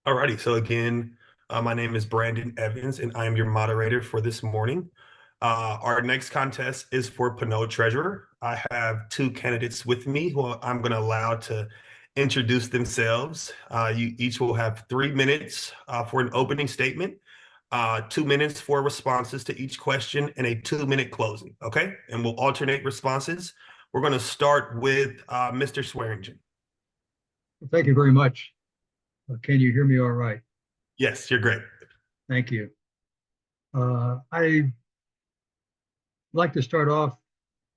Alrighty, so again, my name is Brandon Evans, and I am your moderator for this morning. Our next contest is for Pinole Treasurer. I have two candidates with me who I'm going to allow to introduce themselves. You each will have 3 minutes for an opening statement, 2 minutes for responses to each question, and a 2-minute closing. Okay, and we'll alternate responses. We're going to start with Mr. Swearingen. Thank you very much. Can you hear me all right? Yes, you're great. Thank you. I'd like to start off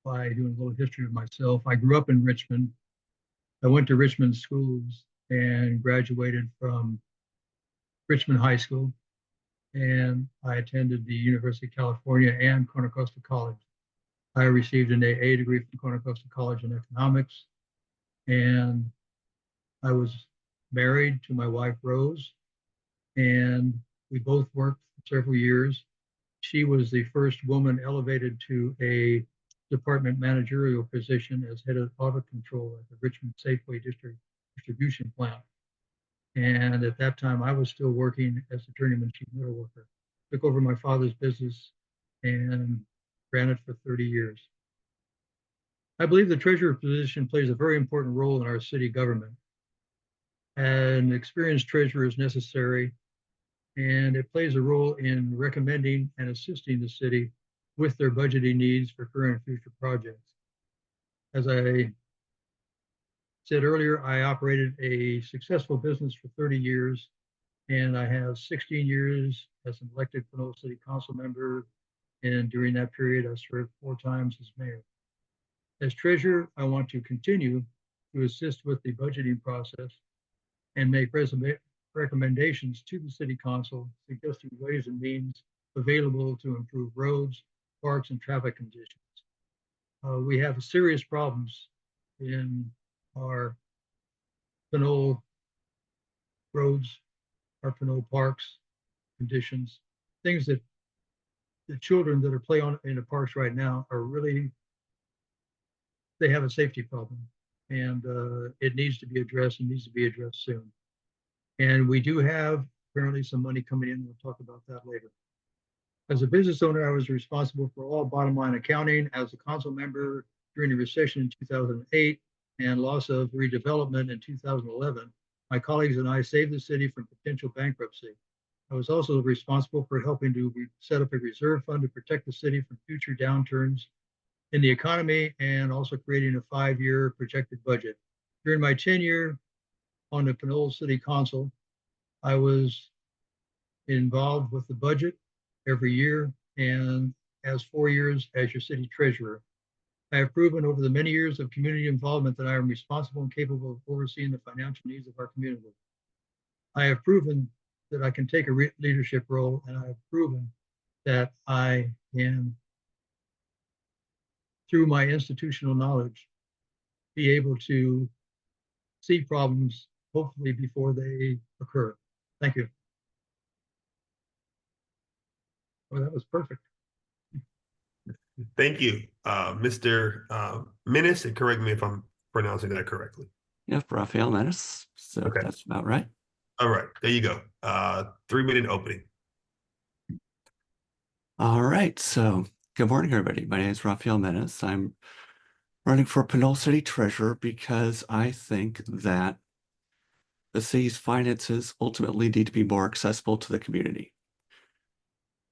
by doing a little history of myself. I grew up in Richmond. I went to Richmond schools and graduated from Richmond High School, and I attended the University of California and Corner Costa College. I received an AA degree from Corner Costa College in economics, and I was married to my wife, Rose, and we both worked for several years. She was the first woman elevated to a department managerial position as head of audit control at the Richmond Safeway distribution plant. And at that time, I was still working as a journeyman sheet metal worker. Took over my father's business and ran it for 30 years. I believe the treasurer position plays a very important role in our city government. An experienced treasurer is necessary, and it plays a role in recommending and assisting the city with their budgeting needs for current and future projects. As I said earlier, I operated a successful business for 30 years, and I have 16 years as an elected Pinole City Council member, and during that period, I served 4 times as mayor. As treasurer, I want to continue to assist with the budgeting process and make recommendations to the city council suggesting ways and means available to improve roads, parks, and traffic conditions. We have serious problems in our Pinole roads, our Pinole parks conditions, things that the children that are playing in the parks right now are really, they have a safety problem, and it needs to be addressed and needs to be addressed soon. And we do have apparently some money coming in. We'll talk about that later. As a business owner, I was responsible for all bottom line accounting. As a council member during the recession in 2008 and loss of redevelopment in 2011, my colleagues and I saved the city from potential bankruptcy. I was also responsible for helping to set up a reserve fund to protect the city from future downturns in the economy, and also creating a 5-year projected budget. During my tenure on the Pinole City Council, I was involved with the budget every year, and as 4 years as your city treasurer. I have proven over the many years of community involvement that I am responsible and capable of overseeing the financial needs of our community. I have proven that I can take a leadership role, and I have proven that I can, through my institutional knowledge, be able to see problems hopefully before they occur. Thank you. Well, that was perfect. Thank you, Mr. Menis, and correct me if I'm pronouncing that correctly. Yep, Rafael Menis. So okay. That's about right. All right, there you go. 3-minute opening. All right, so good morning, everybody. My name is Rafael Menis. I'm running for Pinole City Treasurer because I think that the city's finances ultimately need to be more accessible to the community.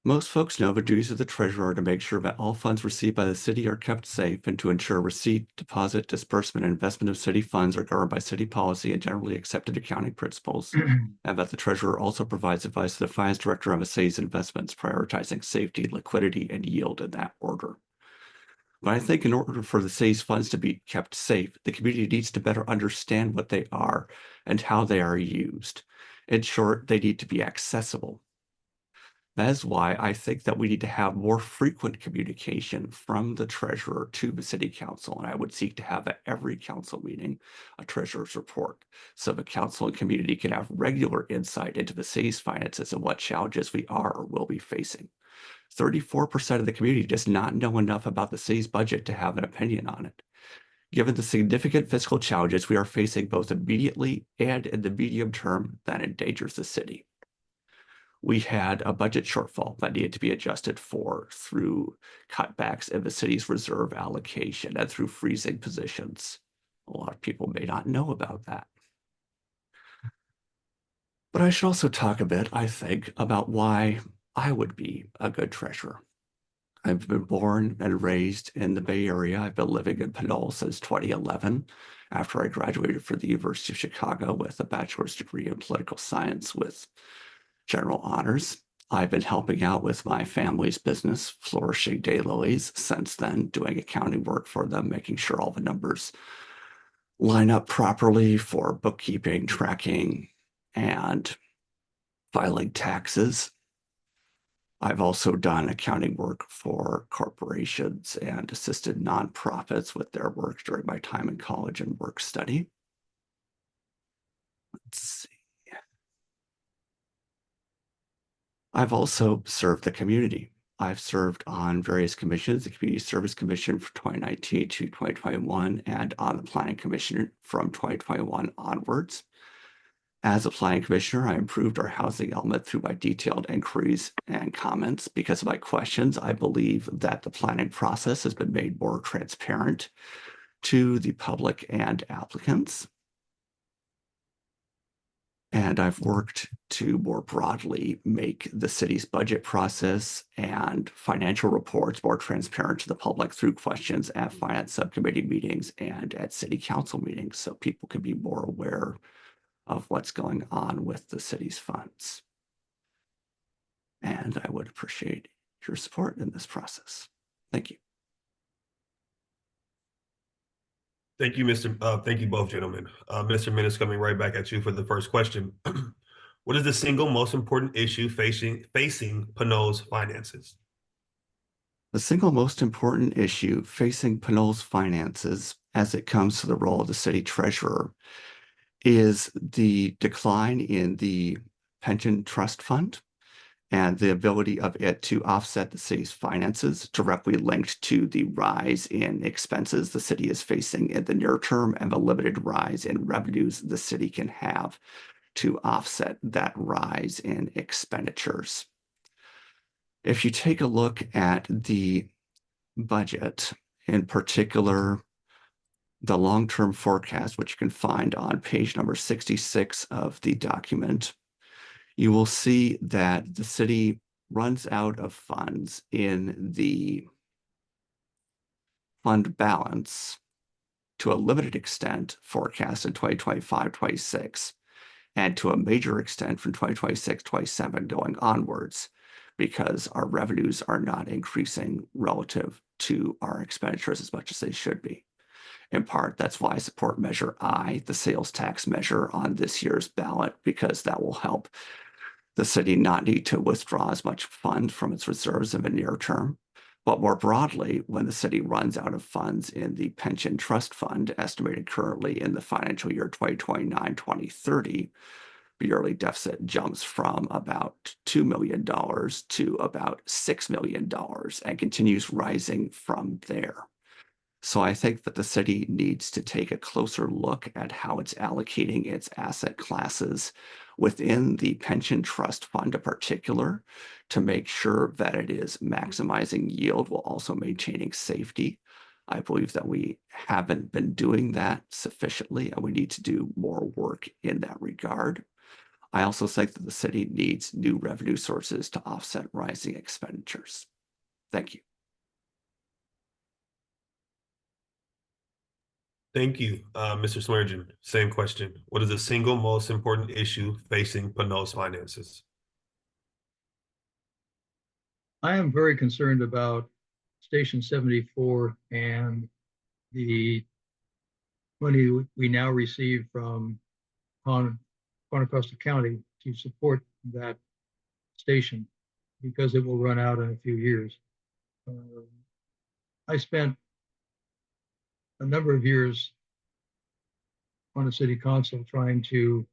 Most folks know the duties of the treasurer are to make sure that all funds received by the city are kept safe and to ensure receipt, deposit, disbursement, and investment of city funds are governed by city policy and generally accepted accounting principles, and that the treasurer also provides advice to the finance director on the city's investments, prioritizing safety, liquidity, and yield in that order. But I think in order for the city's funds to be kept safe, the community needs to better understand what they are and how they are used. In short, they need to be accessible. That is why I think that we need to have more frequent communication from the treasurer to the city council, and I would seek to have at every council meeting a treasurer's report, so the council and community can have regular insight into the city's finances and what challenges we are or will be facing. 34% of the community does not know enough about the city's budget to have an opinion on it. Given the significant fiscal challenges we are facing both immediately and in the medium term, that endangers the city. We had a budget shortfall that needed to be adjusted for through cutbacks in the city's reserve allocation and through freezing positions. A lot of people may not know about that. But I should also talk a bit, I think, about why I would be a good treasurer. I've been born and raised in the Bay Area. I've been living in Pinole since 2011, after I graduated from the University of Chicago with a bachelor's degree in political science with general honors. I've been helping out with my family's business, Flourishing Daylilies, since then, doing accounting work for them, making sure all the numbers line up properly for bookkeeping, tracking, and filing taxes. I've also done accounting work for corporations and assisted nonprofits with their work during my time in college and work study. Let's see. I've also served the community. I've served on various commissions, the Community Service Commission from 2019 to 2021, and on the Planning Commission from 2021 onwards. As a planning commissioner, I improved our housing element through my detailed inquiries and comments. Because of my questions, I believe that the planning process has been made more transparent to the public and applicants. And I've worked to more broadly make the city's budget process and financial reports more transparent to the public through questions at finance subcommittee meetings and at city council meetings, so people can be more aware of what's going on with the city's funds. And I would appreciate your support in this process. Thank you. Thank you, thank you both, gentlemen. Mr. Menis, coming right back at you for the first question. What is the single most important issue facing Pinole's finances? The single most important issue facing Pinole's finances as it comes to the role of the city treasurer is the decline in the pension trust fund and the ability of it to offset the city's finances, directly linked to the rise in expenses the city is facing in the near term and the limited rise in revenues the city can have to offset that rise in expenditures. If you take a look at the budget, in particular, the long-term forecast, which you can find on page number 66 of the document, you will see that the city runs out of funds in the fund balance to a limited extent forecast in 2025-26, and to a major extent from 2026-27 going onwards, because our revenues are not increasing relative to our expenditures as much as they should be. In part, that's why I support Measure I, the sales tax measure, on this year's ballot, because that will help the city not need to withdraw as much fund from its reserves in the near term. But more broadly, when the city runs out of funds in the pension trust fund, estimated currently in the financial year 2029-2030, the yearly deficit jumps from about $2 million to about $6 million and continues rising from there. So I think that the city needs to take a closer look at how it's allocating its asset classes within the pension trust fund in particular, to make sure that it is maximizing yield while also maintaining safety. I believe that we haven't been doing that sufficiently, and we need to do more work in that regard. I also think that the city needs new revenue sources to offset rising expenditures. Thank you. Thank you, Mr. Swearingen. Same question. What is the single most important issue facing Pinole's finances? I am very concerned about Station 74 and the money we now receive from Costa County to support that station, because it will run out in a few years. I spent a number of years on the city council trying to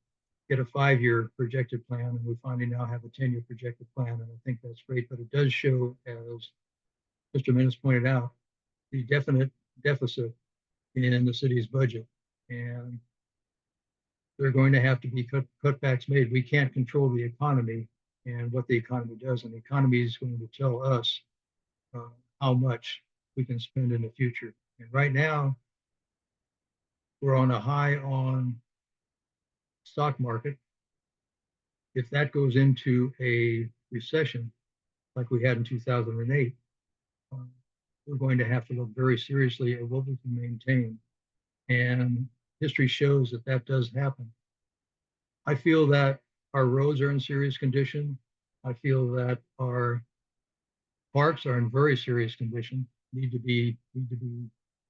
get a 5-year projected plan, and we finally now have a 10-year projected plan, and I think that's great. But it does show, as Mr. Menis pointed out, the definite deficit in the city's budget. And there are going to have to be cutbacks made. We can't control the economy and what the economy does. And the economy is going to tell us how much we can spend in the future. And right now, we're on a high on stock market. If that goes into a recession like we had in 2008, we're going to have to look very seriously at what we can maintain. And history shows that that does happen. I feel that our roads are in serious condition. I feel that our parks are in very serious condition, need to be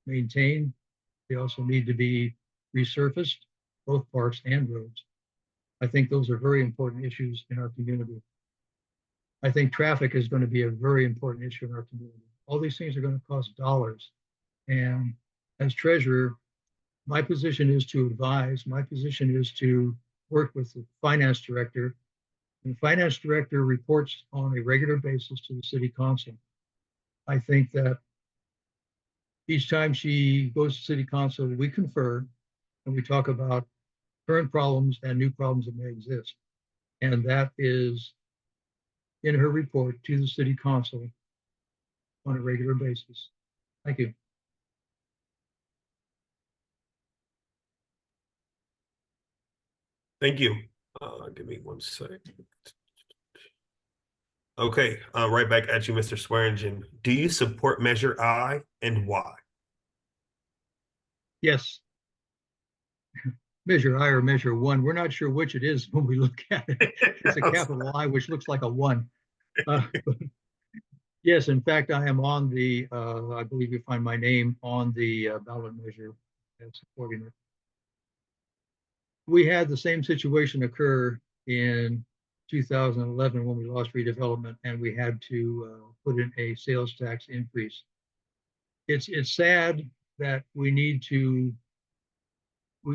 maintained. They also need to be resurfaced, both parks and roads. I think those are very important issues in our community. I think traffic is going to be a very important issue in our community. All these things are going to cost dollars. And as treasurer, my position is to advise, my position is to work with the finance director. And the finance director reports on a regular basis to the city council. I think that each time she goes to city council, we confer and we talk about current problems and new problems that may exist. And that is in her report to the city council on a regular basis. Thank you. Thank you. Give me 1 second. Okay, right back at you, Mr. Swearingen. Do you support Measure I and why? Yes. Measure I or Measure 1. We're not sure which it is when we look at it. It's a capital I, which looks like a 1. Yes, in fact, I am on the, I believe you find my name on the ballot measure and supporting it. We had the same situation occur in 2011 when we lost redevelopment and we had to put in a sales tax increase. It's sad that we need to,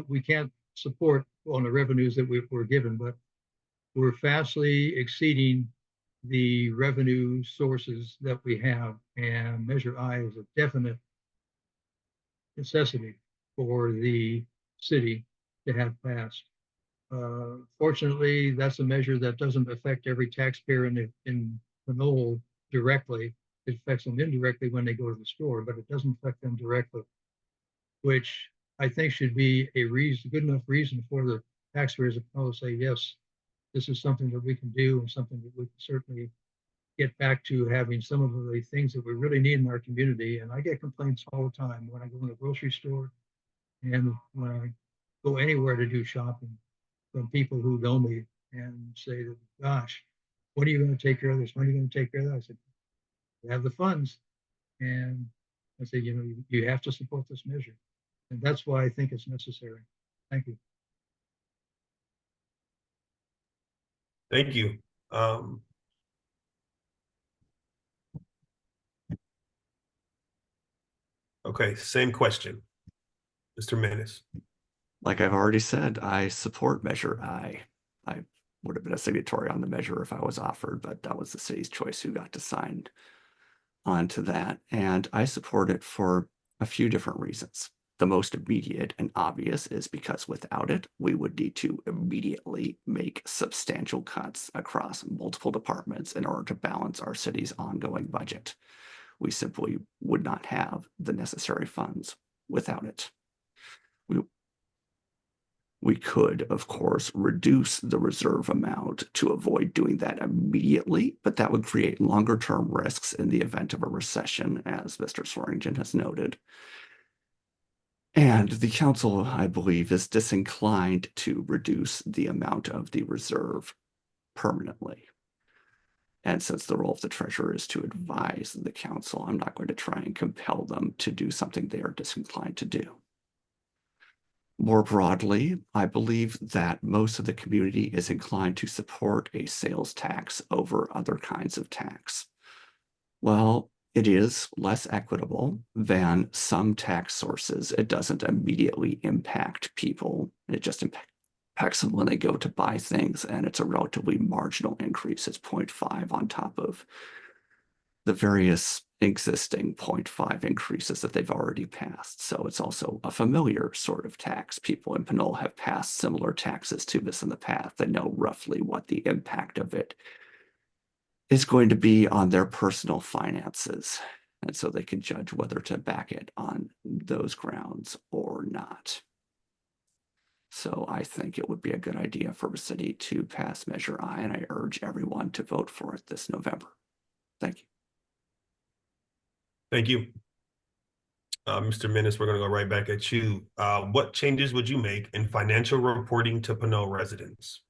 we can't support on the revenues that we're given, but we're vastly exceeding the revenue sources that we have, and Measure I is a definite necessity for the city to have passed. Fortunately, that's a measure that doesn't affect every taxpayer in Pinole directly. It affects them indirectly when they go to the store, but it doesn't affect them directly, which I think should be a reason, good enough reason for the taxpayers of Pinole to say, yes, this is something that we can do and something that we can certainly get back to having some of the things that we really need in our community. And I get complaints all the time when I go in the grocery store and when I go anywhere to do shopping from people who know me and say that, gosh, when are you going to take care of this? When are you going to take care of that? I said, we have the funds. And I said, you know, you have to support this measure. And that's why I think it's necessary. Thank you. Thank you. Okay, same question. Mr. Menis. Like I've already said, I support Measure I. I would have been a signatory on the measure if I was offered, but that was the city's choice who got to sign onto that. And I support it for a few different reasons. The most immediate and obvious is because without it, we would need to immediately make substantial cuts across multiple departments in order to balance our city's ongoing budget. We simply would not have the necessary funds without it. We could, of course, reduce the reserve amount to avoid doing that immediately, but that would create longer-term risks in the event of a recession, as Mr. Swearingen has noted. And the council, I believe, is disinclined to reduce the amount of the reserve permanently. And since the role of the treasurer is to advise the council, I'm not going to try and compel them to do something they are disinclined to do. More broadly, I believe that most of the community is inclined to support a sales tax over other kinds of tax. While it is less equitable than some tax sources, it doesn't immediately impact people. It just impacts them when they go to buy things, and it's a relatively marginal increase. It's 0.5 on top of the various existing 0.5 increases that they've already passed. So it's also a familiar sort of tax. People in Pinole have passed similar taxes to this in the past. They know roughly what the impact of it is going to be on their personal finances. And so they can judge whether to back it on those grounds or not. So I think it would be a good idea for the city to pass Measure I, and I urge everyone to vote for it this November. Thank you. Thank you. Mr. Menis, we're going to go right back at you. What changes would you make in financial reporting to Pinole residents?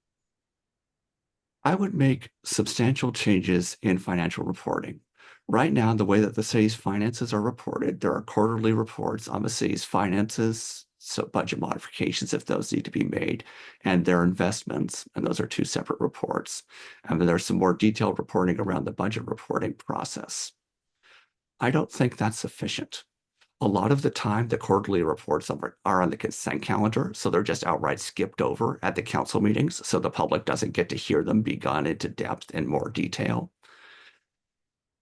I would make substantial changes in financial reporting. Right now, the way that the city's finances are reported, there are quarterly reports on the city's finances, so budget modifications if those need to be made, and their investments, and those are two separate reports. And then there's some more detailed reporting around the budget reporting process. I don't think that's sufficient. A lot of the time, the quarterly reports are on the consent calendar, so they're just outright skipped over at the council meetings, so the public doesn't get to hear them be gone into depth in more detail.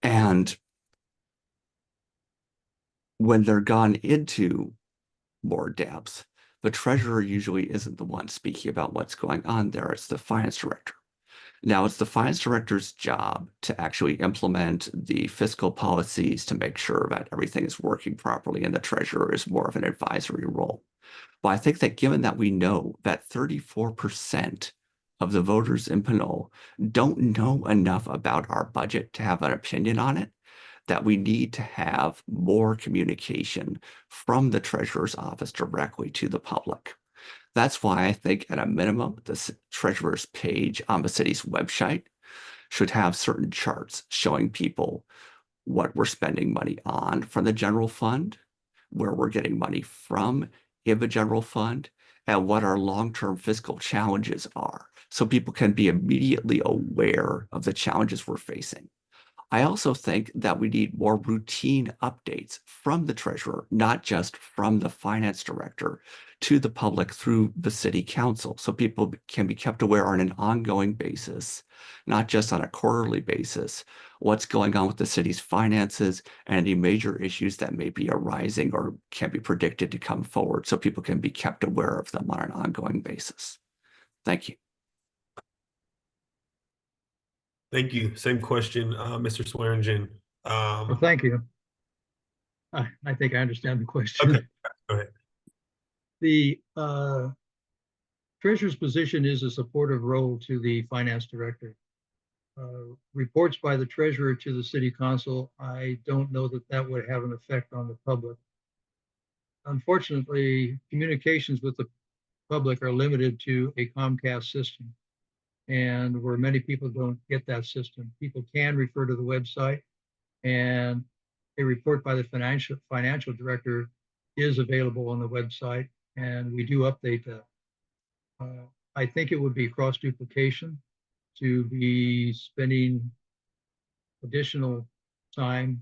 And when they're gone into more depth, the treasurer usually isn't the one speaking about what's going on there. It's the finance director. Now, it's the finance director's job to actually implement the fiscal policies to make sure that everything is working properly, and the treasurer is more of an advisory role. But I think that given that we know that 34% of the voters in Pinole don't know enough about our budget to have an opinion on it, that we need to have more communication from the treasurer's office directly to the public. That's why I think at a minimum, the treasurer's page on the city's website should have certain charts showing people what we're spending money on from the general fund, where we're getting money from in the general fund, and what our long-term fiscal challenges are, so people can be immediately aware of the challenges we're facing. I also think that we need more routine updates from the treasurer, not just from the finance director, to the public through the city council, so people can be kept aware on an ongoing basis, not just on a quarterly basis, what's going on with the city's finances and any major issues that may be arising or can be predicted to come forward, so people can be kept aware of them on an ongoing basis. Thank you. Thank you. Same question, Mr. Swearingen. Well, thank you. I think I understand the question. Okay, go ahead. The treasurer's position is a supportive role to the finance director. Reports by the treasurer to the city council, I don't know that that would have an effect on the public. Unfortunately, communications with the public are limited to a Comcast system, and where many people don't get that system. People can refer to the website, and a report by the financial director is available on the website, and we do update that. I think it would be cross duplication to be spending additional time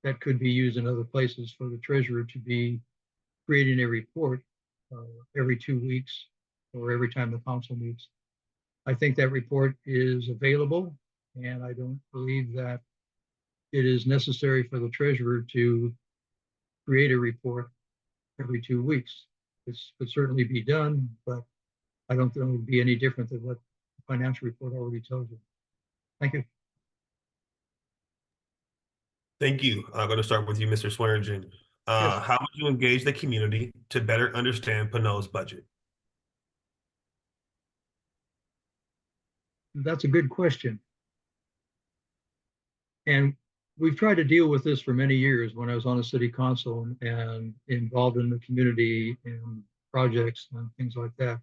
that could be used in other places for the treasurer to be creating a report every 2 weeks or every time the council meets. I think that report is available, and I don't believe that it is necessary for the treasurer to create a report every 2 weeks. This could certainly be done, but I don't think it would be any different than what the financial report already tells you. Thank you. Thank you. I'm going to start with you, Mr. Swearingen. Yes. How would you engage the community to better understand Pinole's budget? That's a good question. And we've tried to deal with this for many years when I was on the city council and involved in the community and projects and things like that.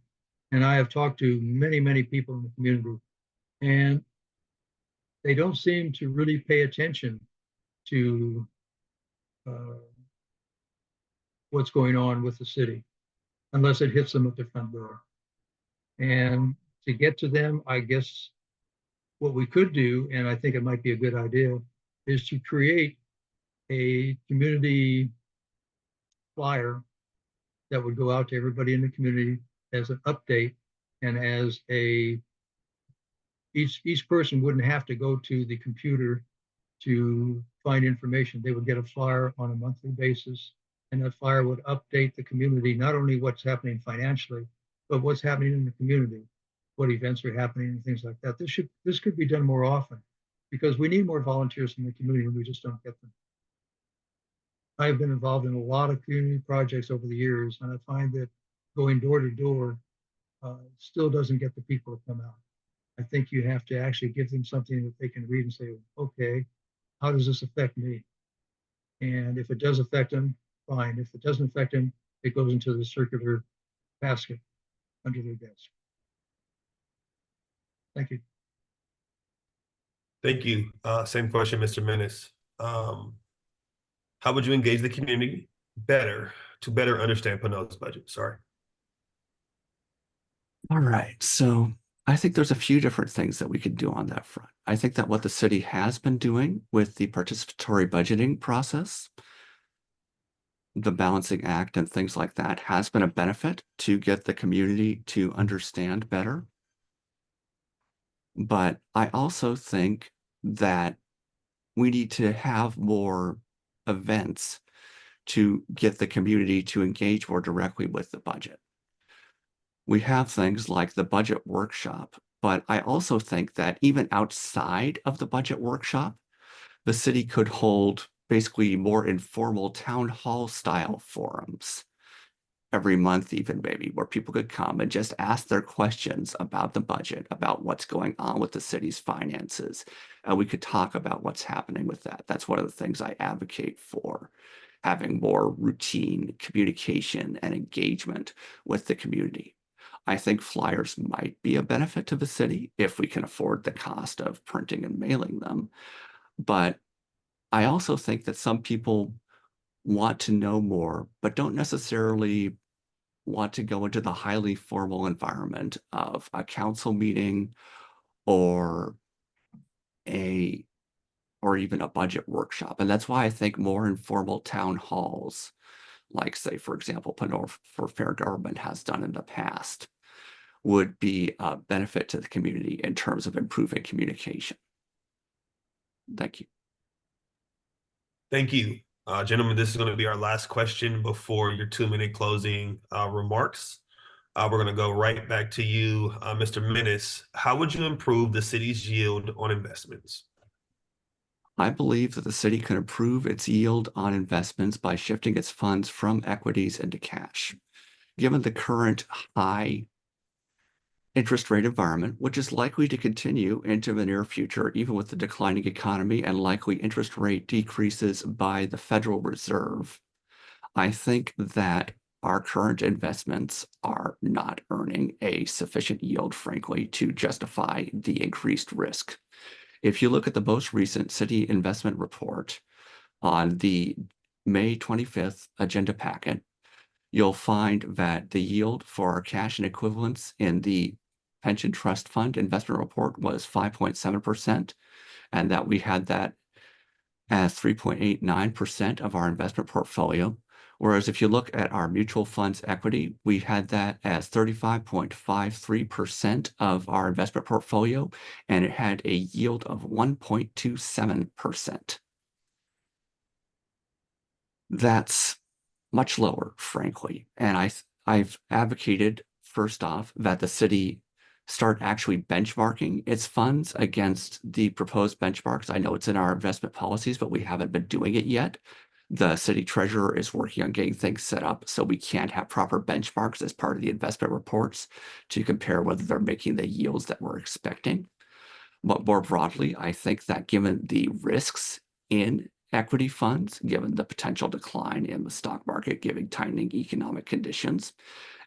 And I have talked to many, many people in the community, and they don't seem to really pay attention to what's going on with the city unless it hits them at the front door. And to get to them, I guess what we could do, and I think it might be a good idea, is to create a community flyer that would go out to everybody in the community as an update, and each person wouldn't have to go to the computer to find information. They would get a flyer on a monthly basis, and that flyer would update the community, not only what's happening financially, but what's happening in the community, what events are happening and things like that. This could be done more often because we need more volunteers in the community and we just don't get them. I've been involved in a lot of community projects over the years, and I find that going door to door still doesn't get the people to come out. I think you have to actually give them something that they can read and say, okay, how does this affect me? And if it does affect them, fine. If it doesn't affect them, it goes into the circular basket under their desk. Thank you. Thank you. Same question, Mr. Menis. How would you engage the community to better understand Pinole's budget? Sorry. All right, so I think there's a few different things that we could do on that front. I think that what the city has been doing with the participatory budgeting process, the balancing act and things like that has been a benefit to get the community to understand better. But I also think that we need to have more events to get the community to engage more directly with the budget. We have things like the budget workshop, but I also think that even outside of the budget workshop, the city could hold basically more informal town hall style forums every month, even maybe, where people could come and just ask their questions about the budget, about what's going on with the city's finances. And we could talk about what's happening with that. That's one of the things I advocate for, having more routine communication and engagement with the community. I think flyers might be a benefit to the city if we can afford the cost of printing and mailing them. But I also think that some people want to know more, but don't necessarily want to go into the highly formal environment of a council meeting or even a budget workshop. And that's why I think more informal town halls, like say, for example, Pinole for Fair Government has done in the past, would be a benefit to the community in terms of improving communication. Thank you. Thank you. Gentlemen, this is going to be our last question before your 2-minute closing remarks. We're going to go right back to you, Mr. Menis. How would you improve the city's yield on investments? I believe that the city can improve its yield on investments by shifting its funds from equities into cash. Given the current high interest rate environment, which is likely to continue into the near future, even with the declining economy and likely interest rate decreases by the Federal Reserve, I think that our current investments are not earning a sufficient yield, frankly, to justify the increased risk. If you look at the most recent city investment report on the May 25th agenda packet, you'll find that the yield for our cash and equivalents in the pension trust fund investment report was 5.7%, and that we had that as 3.89% of our investment portfolio. Whereas if you look at our mutual funds equity, we had that as 35.53% of our investment portfolio, and it had a yield of 1.27%. That's much lower, frankly. And I've advocated, first off, that the city start actually benchmarking its funds against the proposed benchmarks. I know it's in our investment policies, but we haven't been doing it yet. The city treasurer is working on getting things set up so we can't have proper benchmarks as part of the investment reports to compare whether they're making the yields that we're expecting. But more broadly, I think that given the risks in equity funds, given the potential decline in the stock market, given tightening economic conditions,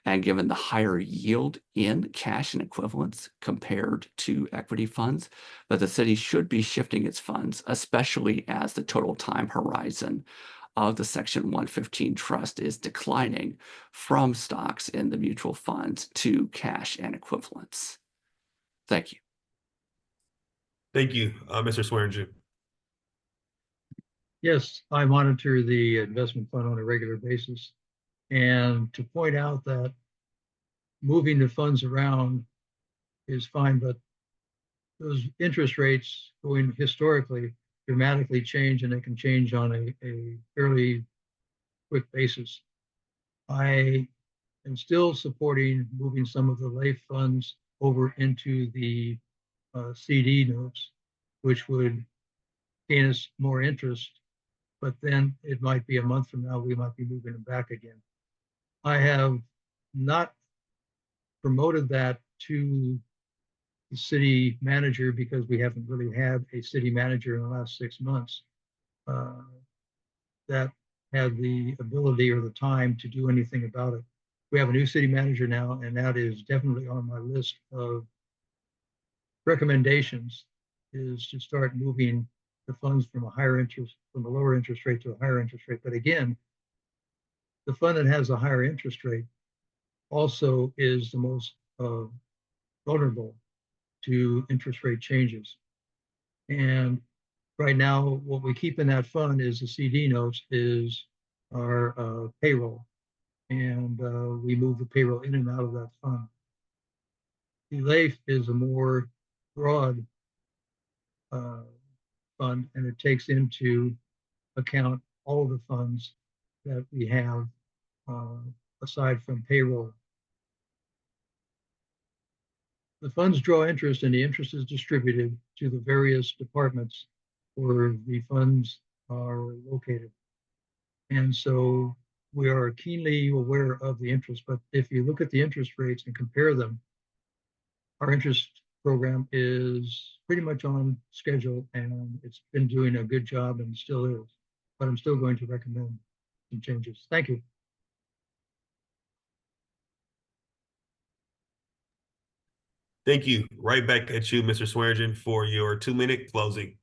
and given the higher yield in cash and equivalents compared to equity funds, that the city should be shifting its funds, especially as the total time horizon of the Section 115 trust is declining from stocks in the mutual funds to cash and equivalents. Thank you. Thank you, Mr. Swearingen. Yes, I monitor the investment fund on a regular basis. And to point out that moving the funds around is fine, but those interest rates going historically dramatically change, and they can change on a fairly quick basis. I am still supporting moving some of the LAIF funds over into the CD notes, which would gain us more interest, but then it might be a month from now, we might be moving them back again. I have not promoted that to the city manager because we haven't really had a city manager in the last 6 months that had the ability or the time to do anything about it. We have a new city manager now, and that is definitely on my list of recommendations, is to start moving the funds from a lower interest rate to a higher interest rate. But again, the fund that has a higher interest rate also is the most vulnerable to interest rate changes. And right now, what we keep in that fund is the CD notes, is our payroll. And we move the payroll in and out of that fund. The LAIF is a more broad fund, and it takes into account all of the funds that we have aside from payroll. The funds draw interest, and the interest is distributed to the various departments where the funds are located. And so we are keenly aware of the interest, but if you look at the interest rates and compare them, our interest program is pretty much on schedule, and it's been doing a good job and still is. But I'm still going to recommend some changes. Thank you. Thank you. Right back at you, Mr. Swearingen, for your 2-minute closing.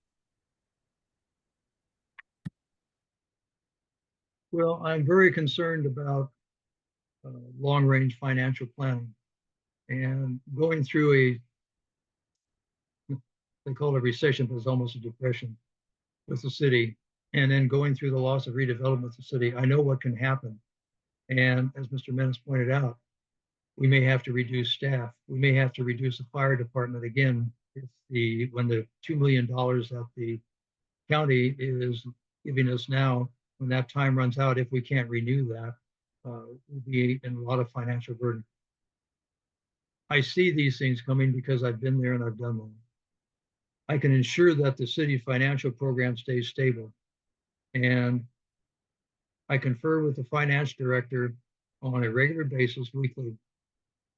Well, I'm very concerned about long-range financial planning, and going through they call it a recession, but it's almost a depression with the city, and then going through the loss of redevelopment of the city. I know what can happen. And as Mr. Menis pointed out, we may have to reduce staff. We may have to reduce the fire department again when the $2 million that the county is giving us now, when that time runs out, if we can't renew that, we'll be in a lot of financial burden. I see these things coming because I've been there and I've done them. I can ensure that the city financial program stays stable. And I confer with the finance director on a regular basis, weekly,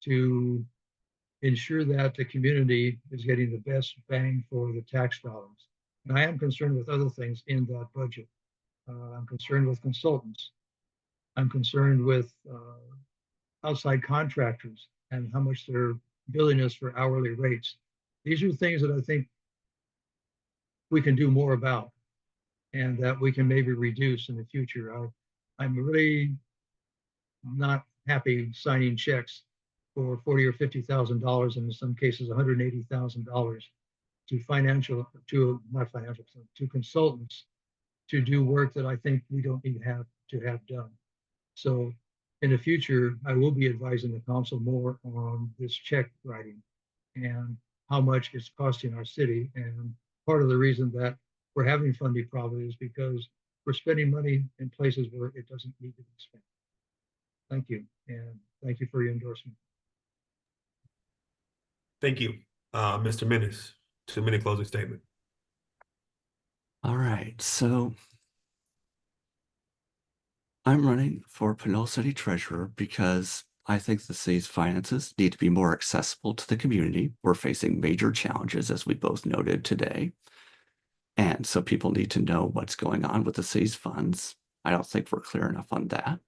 to ensure that the community is getting the best bang for the tax dollars. And I am concerned with other things in that budget. I'm concerned with consultants. I'm concerned with outside contractors and how much they're billing us for hourly rates. These are things that I think we can do more about, and that we can maybe reduce in the future. I'm really not happy signing checks for $40,000 or $50,000, and in some cases $180,000 to consultants to do work that I think we don't need to have done. So in the future, I will be advising the council more on this check writing and how much it's costing our city. And part of the reason that we're having funding problems is because we're spending money in places where it doesn't need to be spent. Thank you, and thank you for your endorsement. Thank you. Mr. Menis, 2-minute closing statement. All right, so I'm running for Pinole City Treasurer because I think the city's finances need to be more accessible to the community. We're facing major challenges, as we both noted today. And so people need to know what's going on with the city's funds. I don't think we're clear enough on that.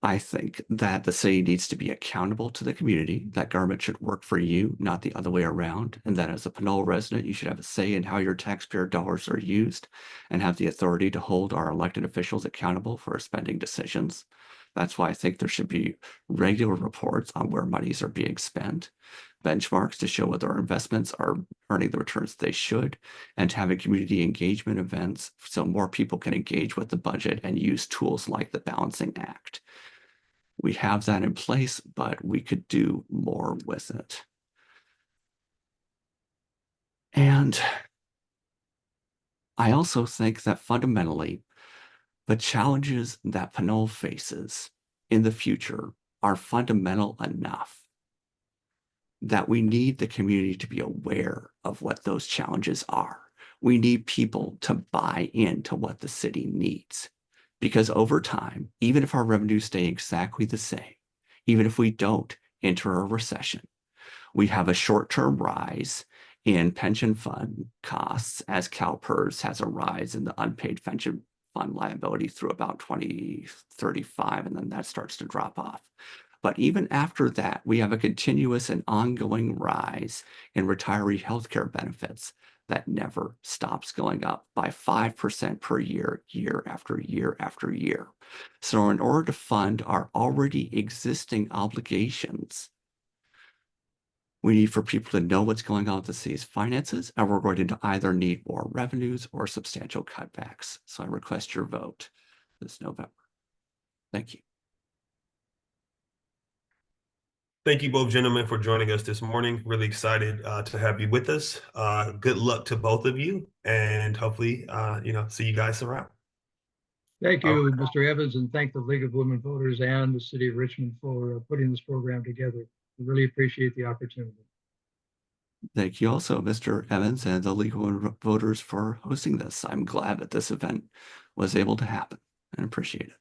I think that the city needs to be accountable to the community, that government should work for you, not the other way around, and that as a Pinole resident, you should have a say in how your taxpayer dollars are used and have the authority to hold our elected officials accountable for spending decisions. That's why I think there should be regular reports on where monies are being spent, benchmarks to show whether our investments are earning the returns they should, and having community engagement events so more people can engage with the budget and use tools like the balancing act. We have that in place, but we could do more with it. And I also think that fundamentally, the challenges that Pinole faces in the future are fundamental enough that we need the community to be aware of what those challenges are. We need people to buy into what the city needs. Because over time, even if our revenues stay exactly the same, even if we don't enter a recession, we have a short-term rise in pension fund costs as CalPERS has a rise in the unpaid pension fund liability through about 2035, and then that starts to drop off. But even after that, we have a continuous and ongoing rise in retiree healthcare benefits that never stops going up by 5% per year, year after year after year. So in order to fund our already existing obligations, we need for people to know what's going on with the city's finances, and we're going to either need more revenues or substantial cutbacks. So I request your vote this November. Thank you. Thank you both gentlemen for joining us this morning. Really excited to have you with us. Good luck to both of you, and hopefully, see you guys around. Thank All you, right. Mr. Evans, and thank the League of Women Voters and the City of Richmond for putting this program together. We really appreciate the opportunity. Thank you also, Mr. Evans and the League of Voters for hosting this. I'm glad that this event was able to happen and appreciate it.